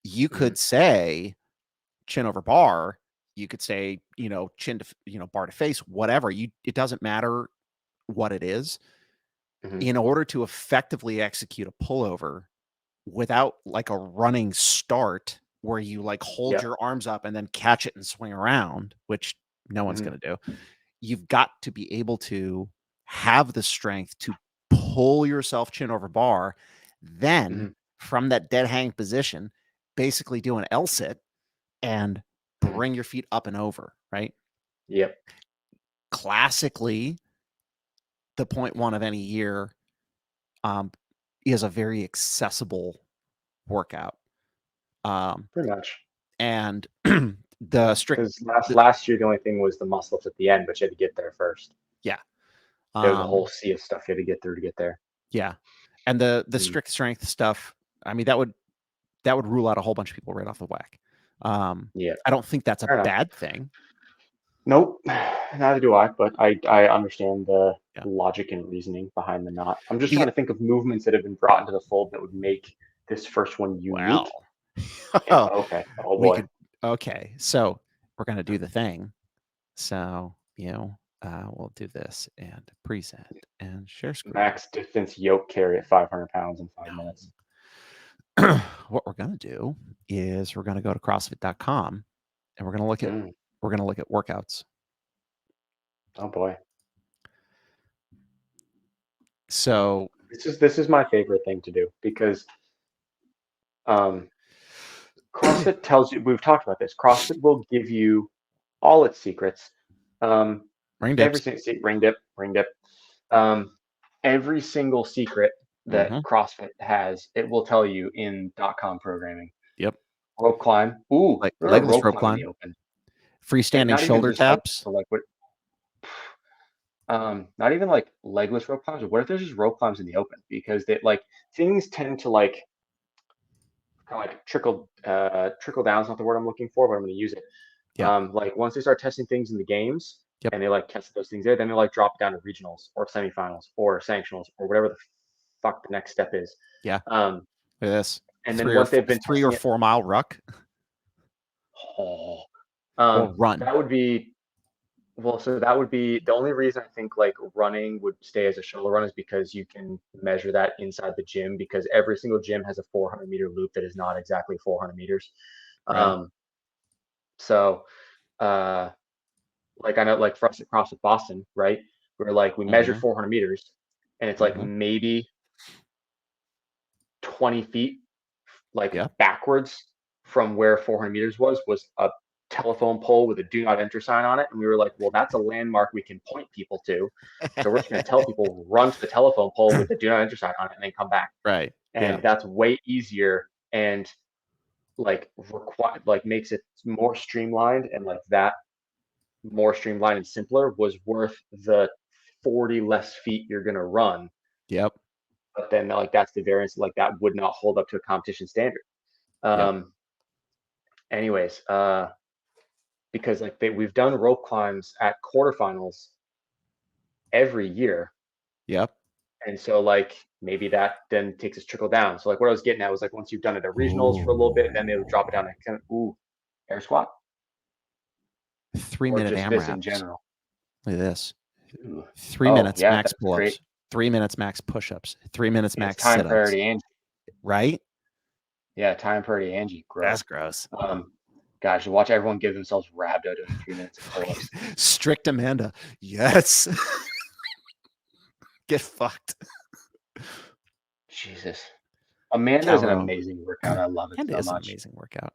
[SPEAKER 1] you could say chin over bar. You could say, chin to, bar to face, whatever. It doesn't matter what it is. In order to effectively execute a pullover without like a running start where you like hold your arms up and then catch it and swing around, which no one's going to do. You've got to be able to have the strength to pull yourself chin over bar, then from that dead hang position, basically do an L sit and bring your feet up and over, right?
[SPEAKER 2] Yep.
[SPEAKER 1] Classically, the 0.1 of any year is a very accessible workout.
[SPEAKER 2] Pretty much.
[SPEAKER 1] And the strict,
[SPEAKER 2] because last year the only thing was the muscle ups at the end, but you had to get there first.
[SPEAKER 1] Yeah.
[SPEAKER 2] There was a whole sea of stuff you had to get through to get there.
[SPEAKER 1] Yeah. And the strict strength stuff, I mean, that would rule out a whole bunch of people right off the whack.
[SPEAKER 2] Yeah.
[SPEAKER 1] I don't think that's a bad thing.
[SPEAKER 2] Nope. Neither do I, but I understand the
[SPEAKER 1] Yeah.
[SPEAKER 2] logic and reasoning behind the knot. I'm just
[SPEAKER 1] The-
[SPEAKER 2] trying to think of movements that have been brought into the fold that would make this first one unique.
[SPEAKER 1] Wow.
[SPEAKER 2] Okay. Oh
[SPEAKER 1] We
[SPEAKER 2] boy.
[SPEAKER 1] could. Okay, so we're gonna do the thing. So we'll do this and present and share screen.
[SPEAKER 2] Max distance yoke carry at 500 pounds in 5 minutes.
[SPEAKER 1] What we're gonna do is we're gonna go to CrossFit.com and we're gonna look at workouts.
[SPEAKER 2] Oh boy.
[SPEAKER 1] So
[SPEAKER 2] This is my favorite thing to do because CrossFit tells you, we've talked about this. CrossFit will give you all its secrets.
[SPEAKER 1] ring
[SPEAKER 2] Every
[SPEAKER 1] dips.
[SPEAKER 2] single ring dip. Every single secret that CrossFit has, it will tell you in .com programming.
[SPEAKER 1] Yep.
[SPEAKER 2] Rope climb. Ooh,
[SPEAKER 1] Like
[SPEAKER 2] there are
[SPEAKER 1] legless rope
[SPEAKER 2] in
[SPEAKER 1] climb.
[SPEAKER 2] the open.
[SPEAKER 1] Freestanding
[SPEAKER 2] not even
[SPEAKER 1] shoulder
[SPEAKER 2] just like
[SPEAKER 1] taps.
[SPEAKER 2] for like what. Not even like legless rope climbs. What if there's just rope climbs in the open? Because they like things tend to like kind of like trickle down is not the word I'm looking for, but I'm going to use it.
[SPEAKER 1] Yeah.
[SPEAKER 2] Like once they start testing things in the games,
[SPEAKER 1] Yep.
[SPEAKER 2] and they like test those things there, then they like drop down to regionals or semifinals or sanctionals or whatever the fuck the next step is.
[SPEAKER 1] Yeah.
[SPEAKER 2] Look
[SPEAKER 1] at this.
[SPEAKER 2] And then once they've been
[SPEAKER 1] 3 or 4 mile ruck.
[SPEAKER 2] or
[SPEAKER 1] run.
[SPEAKER 2] That would be so that would be the only reason I think like running would stay as a shoulder run is because you can measure that inside the gym because every single gym has a 400-meter loop that is not exactly 400 meters.
[SPEAKER 1] Right.
[SPEAKER 2] So like I know like for us at CrossFit Boston, right? We're like we measure 400 meters and it's like maybe 20 feet like backwards from where 400 meters was a telephone pole with a do not enter sign on it. And we were like, well, that's a landmark we can point people to. So we're just going to tell people run to the telephone pole with the do not enter sign on it and then come back.
[SPEAKER 1] Right.
[SPEAKER 2] And that's way easier and like makes it more streamlined, and like that more streamlined and simpler was worth the 40 less feet you're going to run.
[SPEAKER 1] Yep.
[SPEAKER 2] But then like that's the variance, like that would not hold up to a competition standard. Anyways, because like we've done rope climbs at quarterfinals every year.
[SPEAKER 1] Yep.
[SPEAKER 2] And so like maybe that then takes us trickle down. So like what I was getting at was like once you've done it at regionals for a little bit, then they would drop it down to kind of air squat.
[SPEAKER 1] 3-minute
[SPEAKER 2] just
[SPEAKER 1] AMRAPs.
[SPEAKER 2] this in general.
[SPEAKER 1] Look at this.
[SPEAKER 2] Ooh.
[SPEAKER 1] 3 minutes max
[SPEAKER 2] pull-ups.
[SPEAKER 1] Great. 3 minutes max push-ups. 3 minutes max
[SPEAKER 2] time
[SPEAKER 1] sit-ups.
[SPEAKER 2] priority Angie.
[SPEAKER 1] Right?
[SPEAKER 2] Yeah, time priority Angie. Gross.
[SPEAKER 1] That's gross.
[SPEAKER 2] Gosh, you watch everyone give themselves rhabdo doing 3 minutes of pull-ups.
[SPEAKER 1] Strict Amanda. Yes. Get fucked.
[SPEAKER 2] Jesus. Amanda is an amazing workout. I love it
[SPEAKER 1] Amanda
[SPEAKER 2] so
[SPEAKER 1] is
[SPEAKER 2] much.
[SPEAKER 1] An amazing workout.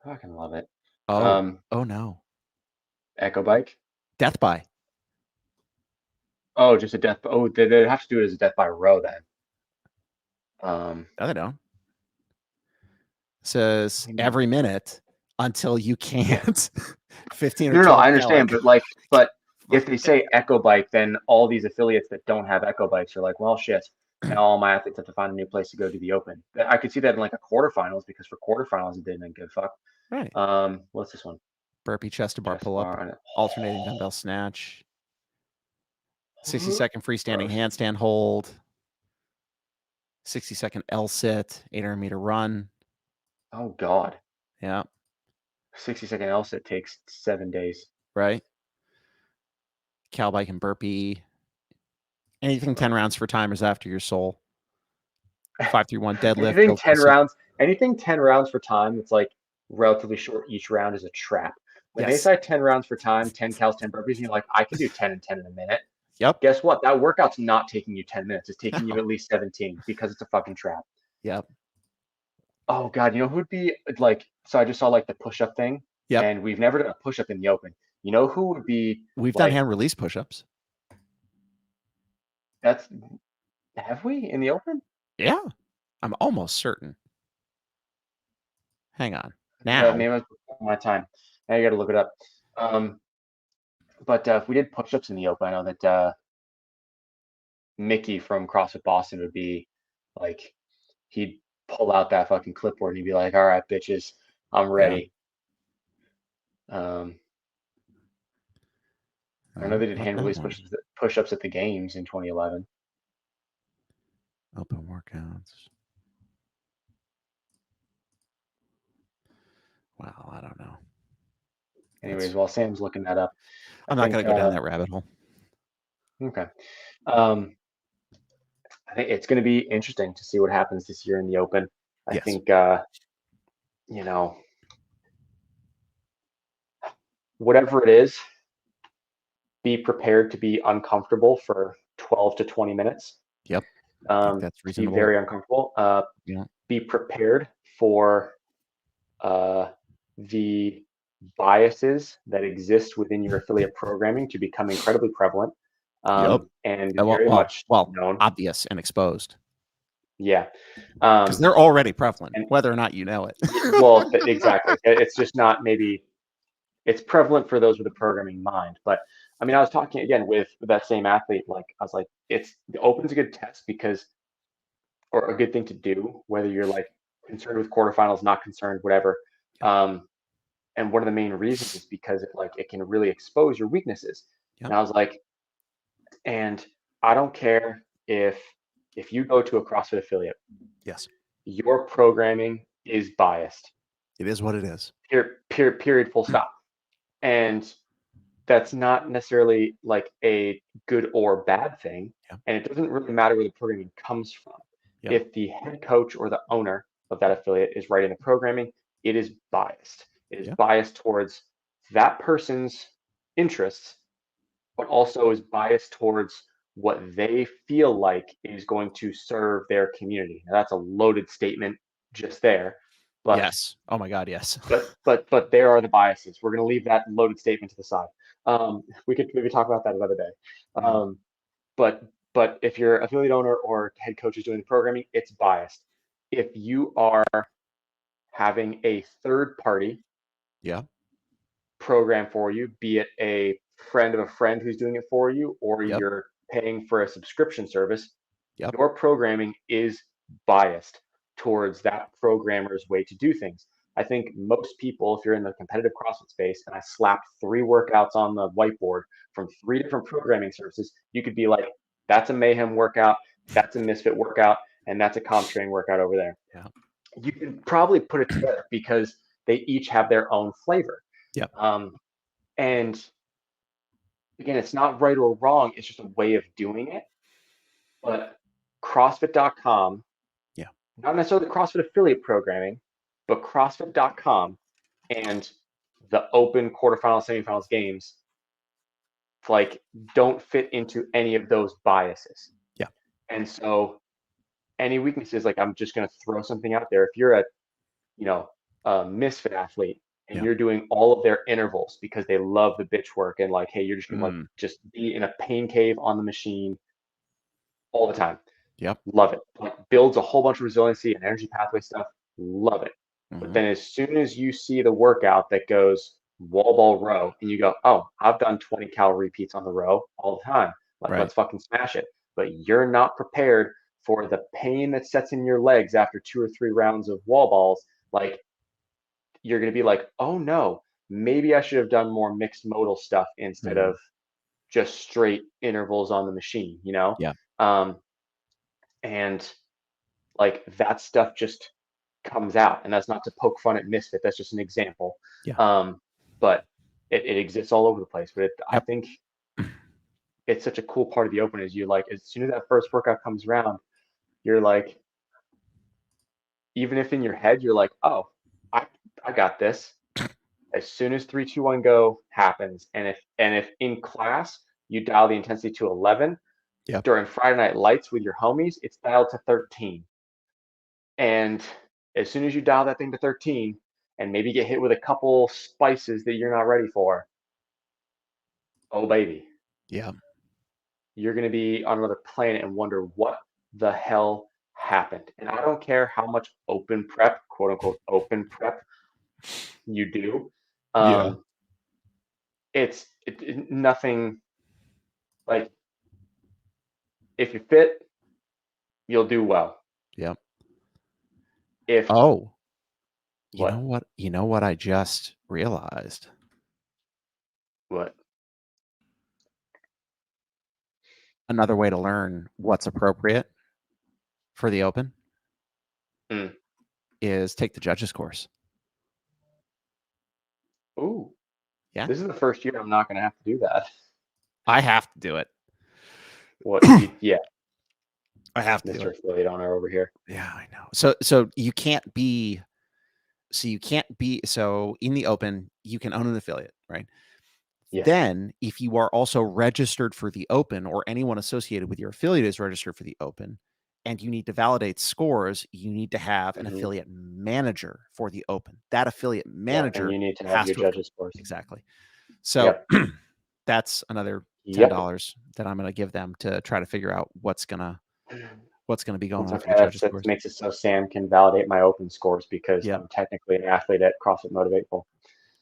[SPEAKER 2] I fucking love it.
[SPEAKER 1] Oh no.
[SPEAKER 2] Echo bike?
[SPEAKER 1] Death by.
[SPEAKER 2] Oh, just a death. Oh, they'd have to do it as a death by row then.
[SPEAKER 1] No, they don't. It says every minute until you can't. 15 or 12.
[SPEAKER 2] No, I understand, but if they say Echo Bike, then all these affiliates that don't have Echo Bikes are like, well, shit. Now all my athletes have to find a new place to go to the Open. I could see that in like a quarterfinals because for quarterfinals it didn't give a fuck.
[SPEAKER 1] Right.
[SPEAKER 2] What's this one?
[SPEAKER 1] Burpee chest to bar pull up, alternating dumbbell snatch, 60-second freestanding handstand hold, 60-second L sit, 800-meter run.
[SPEAKER 2] Oh God.
[SPEAKER 1] Yeah.
[SPEAKER 2] 60-second L sit takes 7 days.
[SPEAKER 1] Right. Cow bike and burpee. Anything 10 rounds for timers after your soul. 5-3-1 deadlift.
[SPEAKER 2] Anything 10 rounds for time that's like relatively short each round is a trap. When they say 10 rounds for time, 10 cows, 10 burpees, and you're like, I can do 10 and 10 in a minute.
[SPEAKER 1] Yep.
[SPEAKER 2] Guess what? That workout's not taking you 10 minutes. It's taking you at least 17 because it's a fucking trap.
[SPEAKER 1] Yep.
[SPEAKER 2] Oh God, you know who'd be like? So I just saw like the push-up thing.
[SPEAKER 1] Yep.
[SPEAKER 2] And we've never done a push-up in the open. You know who would be?
[SPEAKER 1] We've done hand release push-ups.
[SPEAKER 2] Have we in the open?
[SPEAKER 1] Yeah, I'm almost certain. Hang on. Now
[SPEAKER 2] maybe I was before my time. Now you got to look it up. But if we did push-ups in the open, I know that Mickey from CrossFit Boston would be like, he'd pull out that fucking clipboard and he'd be like, "All right, bitches, I'm ready." I know they did
[SPEAKER 1] Not
[SPEAKER 2] hand
[SPEAKER 1] that
[SPEAKER 2] release
[SPEAKER 1] one.
[SPEAKER 2] push-ups at the games in 2011.
[SPEAKER 1] Open workouts. Wow, I don't know.
[SPEAKER 2] Anyways, while Sam's looking that up,
[SPEAKER 1] I'm not going to go down that rabbit hole.
[SPEAKER 2] Okay. I think it's going to be interesting to see what happens this year in the Open. I think, whatever it is, be prepared to be uncomfortable for 12 to 20 minutes.
[SPEAKER 1] Yep. I think that's reasonable.
[SPEAKER 2] Be very uncomfortable. Be prepared for the biases that exist within your affiliate programming to become incredibly prevalent. And very much known.
[SPEAKER 1] Obvious and exposed.
[SPEAKER 2] Yeah.
[SPEAKER 1] Because they're already prevalent, whether or not you know it.
[SPEAKER 2] Well, exactly. It's just not maybe it's prevalent for those with a programming mind. But I mean, I was talking again with that same athlete. Like, I was like, the Open's a good test or a good thing to do, whether you're like concerned with quarterfinals, not concerned, whatever. And one of the main reasons is because it can really expose your weaknesses.
[SPEAKER 1] Yep.
[SPEAKER 2] And I was like, and I don't care if you go to a CrossFit affiliate.
[SPEAKER 1] Yes.
[SPEAKER 2] Your programming is biased.
[SPEAKER 1] It is what it is.
[SPEAKER 2] Period, full stop. And that's not necessarily like a good or bad thing.
[SPEAKER 1] Yeah.
[SPEAKER 2] And it doesn't really matter where the programming comes from.
[SPEAKER 1] Yep.
[SPEAKER 2] If the head coach or the owner of that affiliate is writing the programming, it is biased. It is biased towards that person's interests, but also is biased towards what they feel like is going to serve their community. Now, that's a loaded statement just there. But
[SPEAKER 1] yes. Oh my God, yes.
[SPEAKER 2] but there are the biases. We're going to leave that loaded statement to the side. We could maybe talk about that another day. But if your affiliate owner or head coach is doing the programming, it's biased. If you are having a third party program for you, be it a friend of a friend who's doing it for you, or you're paying for a subscription service, your programming is biased towards that programmer's way to do things. I think most people, if you're in the competitive CrossFit space and I slapped 3 workouts on the whiteboard from 3 different programming services, you could be like, that's a Mayhem workout, that's a Misfit workout, and that's a Comp Train workout over there.
[SPEAKER 1] Yeah.
[SPEAKER 2] You can probably put it together because they each have their own flavor.
[SPEAKER 1] Yeah.
[SPEAKER 2] And again, it's not right or wrong, it's just a way of doing it. But CrossFit.com, not necessarily the CrossFit affiliate programming, but CrossFit.com and the Open quarterfinals, semifinals games, don't fit into any of those biases.
[SPEAKER 1] Yeah.
[SPEAKER 2] And so any weaknesses, I'm just going to throw something out there. If you're a misfit athlete and you're doing all of their intervals because they love the bitch work and hey, you're just going to just be in a pain cave on the machine all the time.
[SPEAKER 1] Yep.
[SPEAKER 2] Love it. Builds a whole bunch of resiliency and energy pathway stuff. Love it. But then as soon as you see the workout that goes wall ball row and you go, oh, I've done 20 cal repeats on the row all the time. Let's fucking smash it. But you're not prepared for the pain that sets in your legs after 2 or 3 rounds of wall balls. You're going to be like, oh no, maybe I should have done more mixed modal stuff instead of just straight intervals on the machine,
[SPEAKER 1] Yeah.
[SPEAKER 2] And that stuff just comes out. And that's not to poke fun at Misfit. That's just an example.
[SPEAKER 1] Yeah.
[SPEAKER 2] But it exists all over the place. But I think it's such a cool part of the Open is as soon as that first workout comes around, you're like, even if in your head, you're like, oh, I got this. As soon as 3, 2, 1 go happens. And if in class you dial the intensity to 11, during Friday Night Lights with your homies, it's dialed to 13. And as soon as you dial that thing to 13 and maybe get hit with a couple spices that you're not ready for, oh baby.
[SPEAKER 1] Yeah.
[SPEAKER 2] You're going to be on another planet and wonder what the hell happened. And I don't care how much open prep, quote unquote, open prep you do. It's nothing if you're fit, you'll do well.
[SPEAKER 1] Yep.
[SPEAKER 2] You
[SPEAKER 1] know what I just realized?
[SPEAKER 2] What?
[SPEAKER 1] another way to learn what's appropriate for the Open
[SPEAKER 2] Mm.
[SPEAKER 1] is take the judges course.
[SPEAKER 2] Ooh.
[SPEAKER 1] Yeah.
[SPEAKER 2] This is the first year I'm not going to have to do that.
[SPEAKER 1] I have to do it.
[SPEAKER 2] What? Yeah,
[SPEAKER 1] I have to do
[SPEAKER 2] Mr.
[SPEAKER 1] it.
[SPEAKER 2] Affiliate owner over here.
[SPEAKER 1] Yeah, I know. So you can't be so in the Open, you can own an affiliate, right?
[SPEAKER 2] Yeah.
[SPEAKER 1] Then, if you are also registered for the Open or anyone associated with your affiliate is registered for the Open and you need to validate scores, you need to have an
[SPEAKER 2] Mhm.
[SPEAKER 1] affiliate manager for the Open. That affiliate
[SPEAKER 2] Yeah,
[SPEAKER 1] manager
[SPEAKER 2] and you need to have
[SPEAKER 1] has
[SPEAKER 2] your
[SPEAKER 1] to
[SPEAKER 2] judges course.
[SPEAKER 1] exactly. So
[SPEAKER 2] Yep.
[SPEAKER 1] that's another
[SPEAKER 2] Yep.
[SPEAKER 1] $10 that I'm going to give them to try to figure out what's going to be going
[SPEAKER 2] It's
[SPEAKER 1] on for the
[SPEAKER 2] okay.
[SPEAKER 1] judges
[SPEAKER 2] That
[SPEAKER 1] course.
[SPEAKER 2] makes it so Sam can validate my Open scores because
[SPEAKER 1] Yep.
[SPEAKER 2] I'm technically an athlete at CrossFit Motivateful.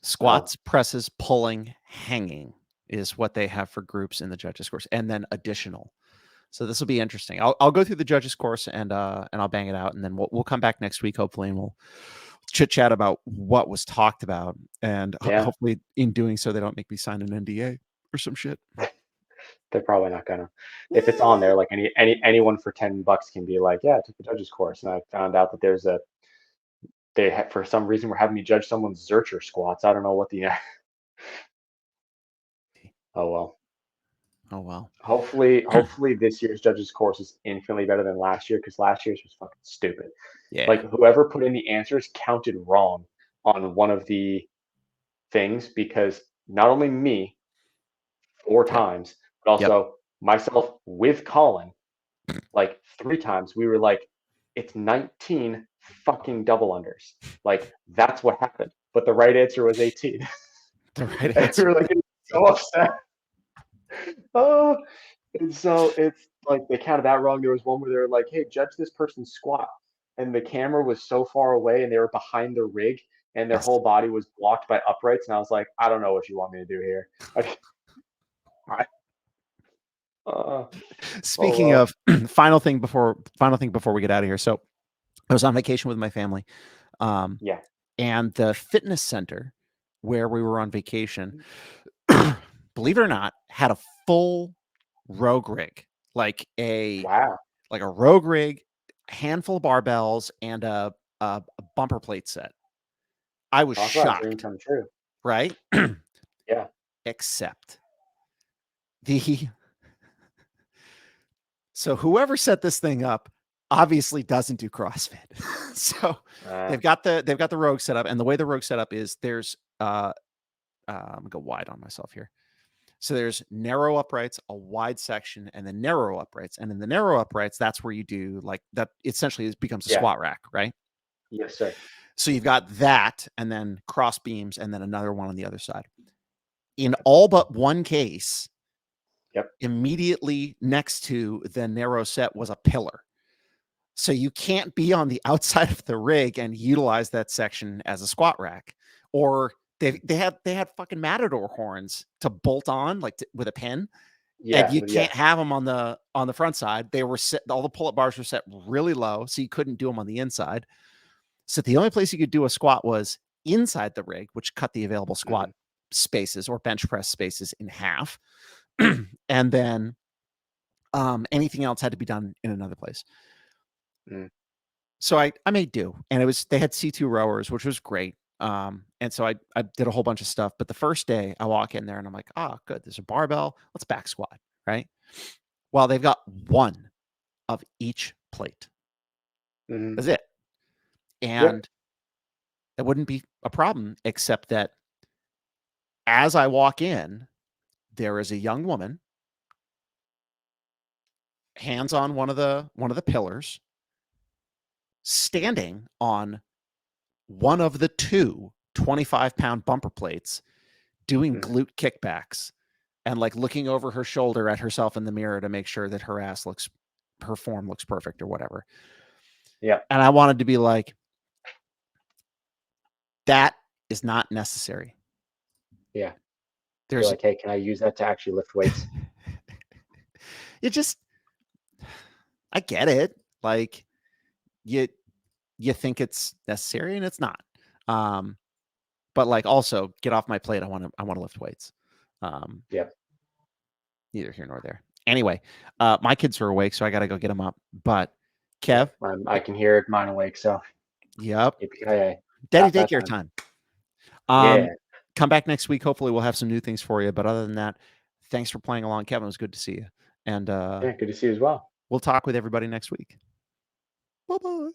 [SPEAKER 1] Squats, presses, pulling, hanging is what they have for groups in the judges course, and then additional. So this will be interesting. I'll go through the judges course and I'll bang it out, and then we'll come back next week hopefully, and we'll chit chat about what was talked about, and
[SPEAKER 2] Yeah.
[SPEAKER 1] hopefully in doing so they don't make me sign an NDA or some shit.
[SPEAKER 2] They're probably not gonna. If it's on there, like anyone for $10 can be like, yeah, I took the judges course, and I found out that there's a for some reason we're having me judge someone's Zercher squats. I don't know what the. Oh well.
[SPEAKER 1] Oh well.
[SPEAKER 2] Hopefully this year's judges course is infinitely better than last year because last year's was fucking stupid.
[SPEAKER 1] Yeah.
[SPEAKER 2] Like whoever put in the answers counted wrong on one of the things because not only me 4 times, but also myself with Colin like 3 times. We were like, it's 19 fucking double unders. Like that's what happened. But the right answer was 18.
[SPEAKER 1] The right
[SPEAKER 2] And we
[SPEAKER 1] answer.
[SPEAKER 2] were like so upset. Oh, and so it's like they counted that wrong. There was one where they were like, "Hey, judge this person's squat," and the camera was so far away, and they were behind the rig, and their
[SPEAKER 1] Yes.
[SPEAKER 2] whole body was blocked by uprights. And I was like, "I don't know what you want me to do here."
[SPEAKER 1] Speaking
[SPEAKER 2] well.
[SPEAKER 1] of final thing before we get out of here. So I was on vacation with my family.
[SPEAKER 2] Yeah.
[SPEAKER 1] And the fitness center where we were on vacation, believe it or not, had a full rogue rig, like a
[SPEAKER 2] Wow.
[SPEAKER 1] rogue rig, handful of barbells, and a bumper plate set. I was
[SPEAKER 2] Talk about a dream
[SPEAKER 1] shocked,
[SPEAKER 2] come true.
[SPEAKER 1] right?
[SPEAKER 2] Yeah.
[SPEAKER 1] Except so whoever set this thing up obviously doesn't do CrossFit. So they've got the rogue set up, and the way the rogue set up is there's I'm gonna go wide on myself here. So there's narrow uprights, a wide section, and then narrow uprights. And in the narrow uprights, that's where you do like that. Essentially, it becomes a squat rack, right?
[SPEAKER 2] Yes, sir.
[SPEAKER 1] So you've got that, and then cross beams, and then another one on the other side. In all but one case, immediately next to the narrow set was a pillar. So you can't be on the outside of the rig and utilize that section as a squat rack, or they had fucking matador horns to bolt on with a pin.
[SPEAKER 2] Yeah.
[SPEAKER 1] And you can't have them on the front side. They were set, all the pull-up bars were set really low, so you couldn't do them on the inside. So the only place you could do a squat was inside the rig, which cut the available squat spaces or bench press spaces in half. And then anything else had to be done in another place. So I made do, and they had C2 rowers, which was great. And so I did a whole bunch of stuff. But the first day I walk in there and I'm like, oh, good. There's a barbell. Let's back squat. Right. Well, they've got one of each plate. That's it. And that wouldn't be a problem, except that as I walk in, there is a young woman, hands on one of the pillars, standing on one of the two 25-pound bumper plates, doing glute kickbacks and like looking over her shoulder at herself in the mirror to make sure that her form looks perfect or whatever.
[SPEAKER 2] Yeah.
[SPEAKER 1] And I wanted to be like, that is not necessary.
[SPEAKER 2] Yeah.
[SPEAKER 1] There's
[SPEAKER 2] You're like, hey, can I use that to actually lift weights?
[SPEAKER 1] I get it. Like you think it's necessary and it's not. But like also get off my plate. I want to lift weights.
[SPEAKER 2] Yeah.
[SPEAKER 1] Neither here nor there. Anyway, my kids are awake, so I got to go get them up. But Kev,
[SPEAKER 2] I can hear mine awake, so
[SPEAKER 1] yep,
[SPEAKER 2] yippee-ki-yay.
[SPEAKER 1] daddy
[SPEAKER 2] Past that
[SPEAKER 1] daycare
[SPEAKER 2] time.
[SPEAKER 1] time.
[SPEAKER 2] Yeah.
[SPEAKER 1] Come back next week. Hopefully, we'll have some new things for you. But other than that, thanks for playing along, Kevin. It was good to see you. And
[SPEAKER 2] Yeah, good to see you as well.
[SPEAKER 1] we'll talk with everybody next week. Bye bye.